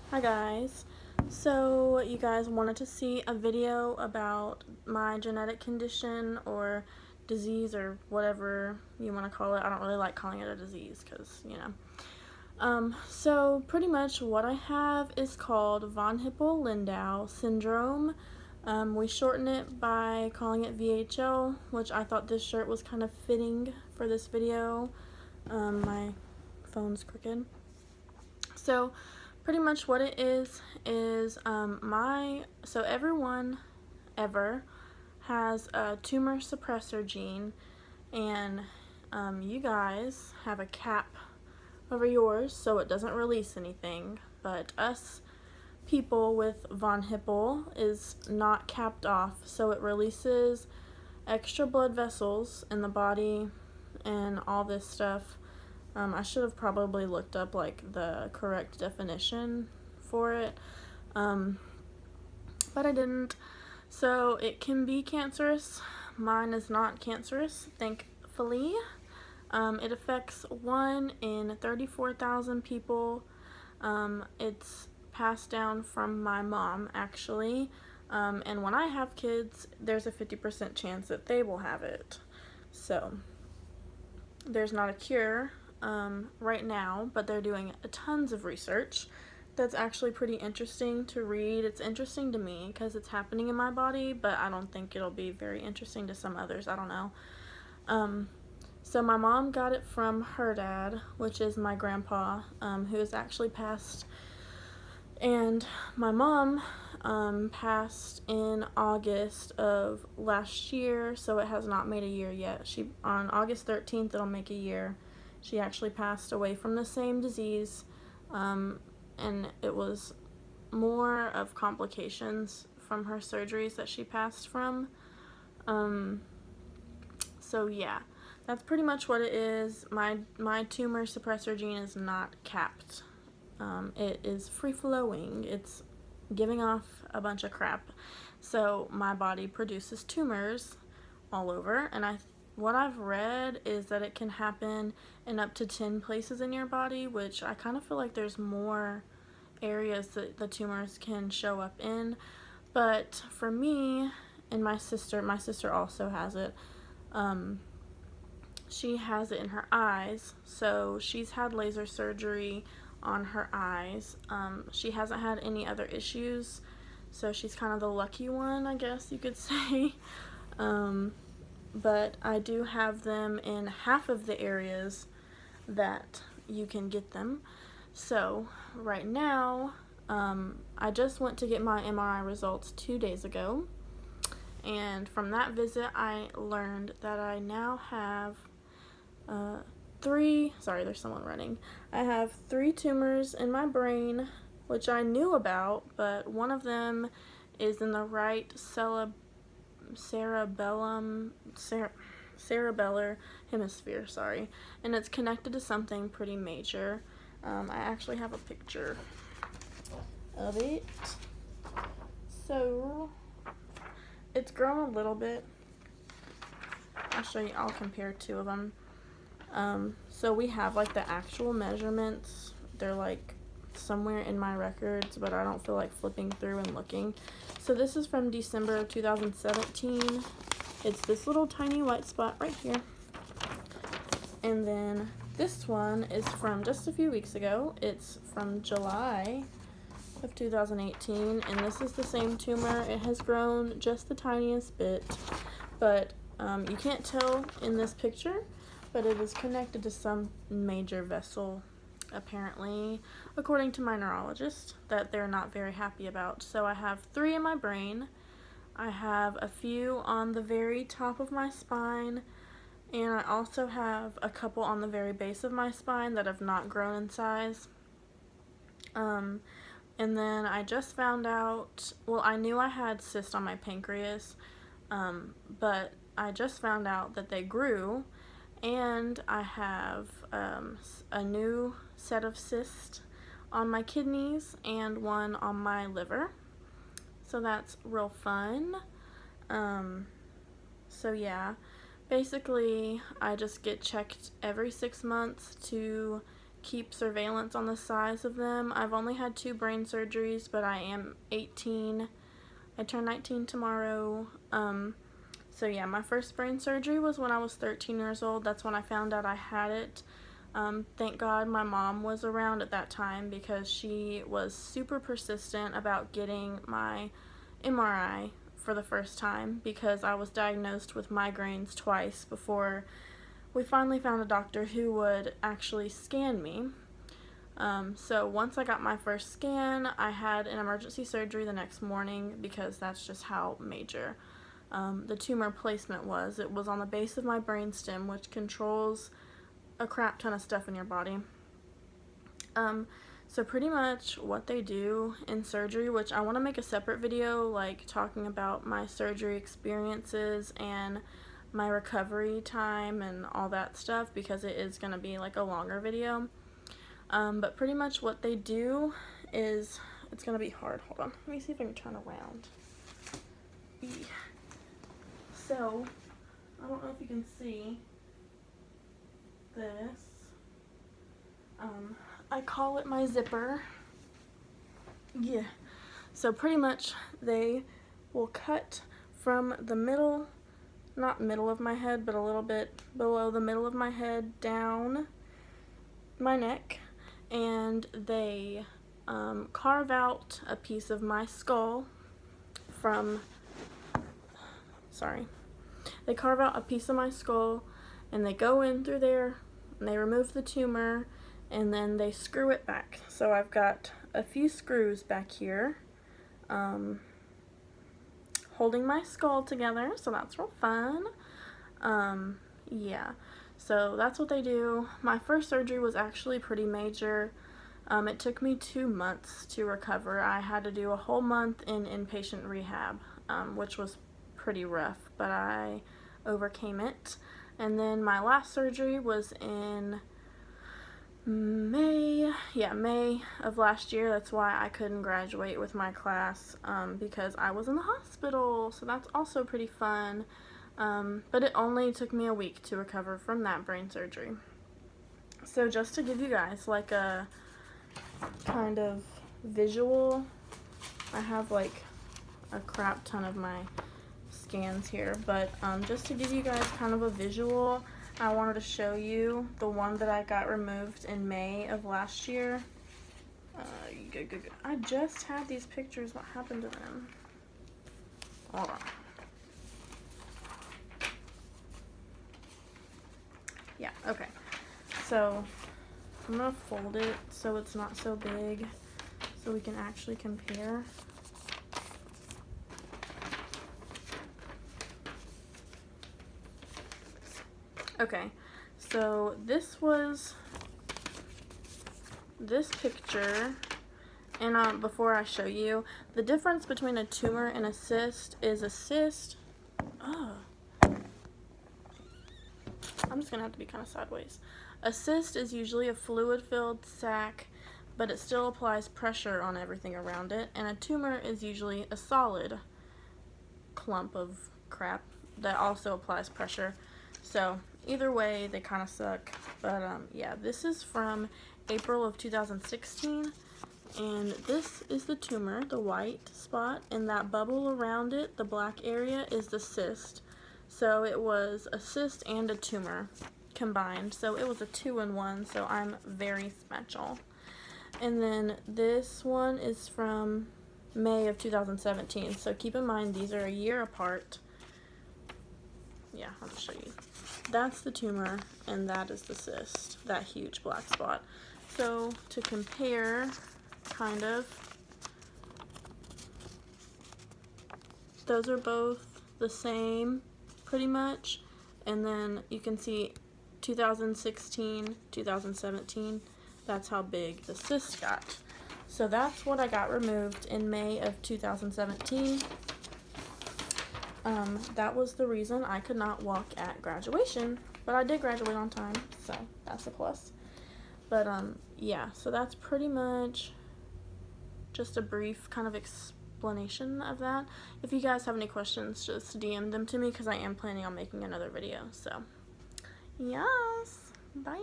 Hi guys. So you guys wanted to see a video about my genetic condition or disease or whatever you want to call it. I don't really like calling it a disease because, So pretty much what I have is called von Hippel Lindau syndrome. We shorten it by calling it VHL, which I thought this shirt was kind of fitting for this video. My phone's crooked. So pretty much what it is so everyone ever has a tumor suppressor gene, and you guys have a cap over yours so it doesn't release anything, but us people with von Hippel is not capped off, so it releases extra blood vessels in the body and all this stuff. I should have probably looked up like the correct definition for it, but I didn't. So it can be cancerous. Mine is not cancerous, thankfully. It affects 1 in 34,000 people. It's passed down from my mom, actually. And when I have kids, there's a 50% chance that they will have it. So there's not a cure right now, but they're doing tons of research that's actually pretty interesting to read. It's interesting to me because it's happening in my body, but I don't think it'll be very interesting to some others. I don't know. So my mom got it from her dad, which is my grandpa, who has actually passed. And my mom passed in August of last year, so it has not made a year yet. On August 13th, it'll make a year. She actually passed away from the same disease, and it was more of complications from her surgeries that she passed from. So yeah, that's pretty much what it is. My tumor suppressor gene is not capped. It is free-flowing. It's giving off a bunch of crap. So my body produces tumors all over, and what I've read is that it can happen in up to 10 places in your body, which I kind of feel like there's more areas that the tumors can show up in. But for me and my sister also has it. She has it in her eyes, so she's had laser surgery on her eyes. She hasn't had any other issues, so she's kind of the lucky one, I guess you could say. But I do have them in half of the areas that you can get them. So right now, I just went to get my MRI results 2 days ago, and from that visit I learned that I now have there's someone running. I have 3 tumors in my brain, which I knew about, but one of them is in the right cerebellar hemisphere, and it's connected to something pretty major. I actually have a picture of it. So it's grown a little bit. I'll compare 2 of them. So we have like the actual measurements. They're like somewhere in my records, but I don't feel like flipping through and looking. So this is from December of 2017. It's this little tiny white spot right here. And then this one is from just a few weeks ago. It's from July of 2018, and this is the same tumor. It has grown just the tiniest bit, but you can't tell in this picture, but it is connected to some major vessel, apparently, according to my neurologist, that they're not very happy about. So I have 3 in my brain. I have a few on the very top of my spine, and I also have a couple on the very base of my spine that have not grown in size. And then I just found out, well, I knew I had cysts on my pancreas, but I just found out that they grew, and I have a new set of cysts on my kidneys and one on my liver. So that's real fun. So yeah, basically I just get checked every 6 months to keep surveillance on the size of them. I've only had 2 brain surgeries, but I am 18. I turn 19 tomorrow. So yeah, my first brain surgery was when I was 13 years old. That's when I found out I had it. Thank God my mom was around at that time because she was super persistent about getting my MRI for the first time because I was diagnosed with migraines twice before we finally found a doctor who would actually scan me. So once I got my first scan, I had an emergency surgery the next morning because that's just how major the tumor placement was. It was on the base of my brainstem, which controls a crap ton of stuff in your body. So pretty much what they do in surgery, which I want to make a separate video like talking about my surgery experiences and my recovery time and all that stuff because it is going to be like a longer video. But pretty much what they do is, it's going to be hard. Hold on. Let me see if I can turn around. So, I don't know if you can see this. I call it my zipper. Yeah. So pretty much they will cut from the middle, not middle of my head, but a little bit below the middle of my head down my neck, and they carve out a piece of my skull from, they carve out a piece of my skull and they go in through there and they remove the tumor and then they screw it back. So I've got a few screws back here holding my skull together, so that's real fun. Yeah, so that's what they do. My first surgery was actually pretty major. It took me 2 months to recover. I had to do a whole month in inpatient rehab, which was pretty rough, but I overcame it. And then my last surgery was in May of last year. That's why I couldn't graduate with my class, because I was in the hospital, so that's also pretty fun. But it only took me a week to recover from that brain surgery. So just to give you guys like a kind of visual, I have like a crap ton of my scans here, but just to give you guys kind of a visual, I wanted to show you the one that I got removed in May of last year. I just had these pictures. What happened to them? Hold on. Yeah, okay. So I'm gonna fold it so it's not so big so we can actually compare. Okay, so this was this picture, and before I show you, the difference between a tumor and a cyst is a cyst, I'm just gonna have to be kind of sideways. A cyst is usually a fluid-filled sac, but it still applies pressure on everything around it, and a tumor is usually a solid clump of crap that also applies pressure. So either way, they kind of suck. But yeah, this is from April of 2016, and this is the tumor, the white spot, and that bubble around it, the black area, is the cyst. So it was a cyst and a tumor combined, so it was a 2-in-1, so I'm very special. And then this one is from May of 2017, so keep in mind these are a year apart. Yeah, I'll show you. That's the tumor, and that is the cyst, that huge black spot. So to compare, kind of, those are both the same pretty much, and then you can see 2016, 2017, that's how big the cyst got. So that's what I got removed in May of 2017. That was the reason I could not walk at graduation, but I did graduate on time, so that's a plus. But yeah, so that's pretty much just a brief kind of explanation of that. If you guys have any questions, just DM them to me because I am planning on making another video. So yes, bye.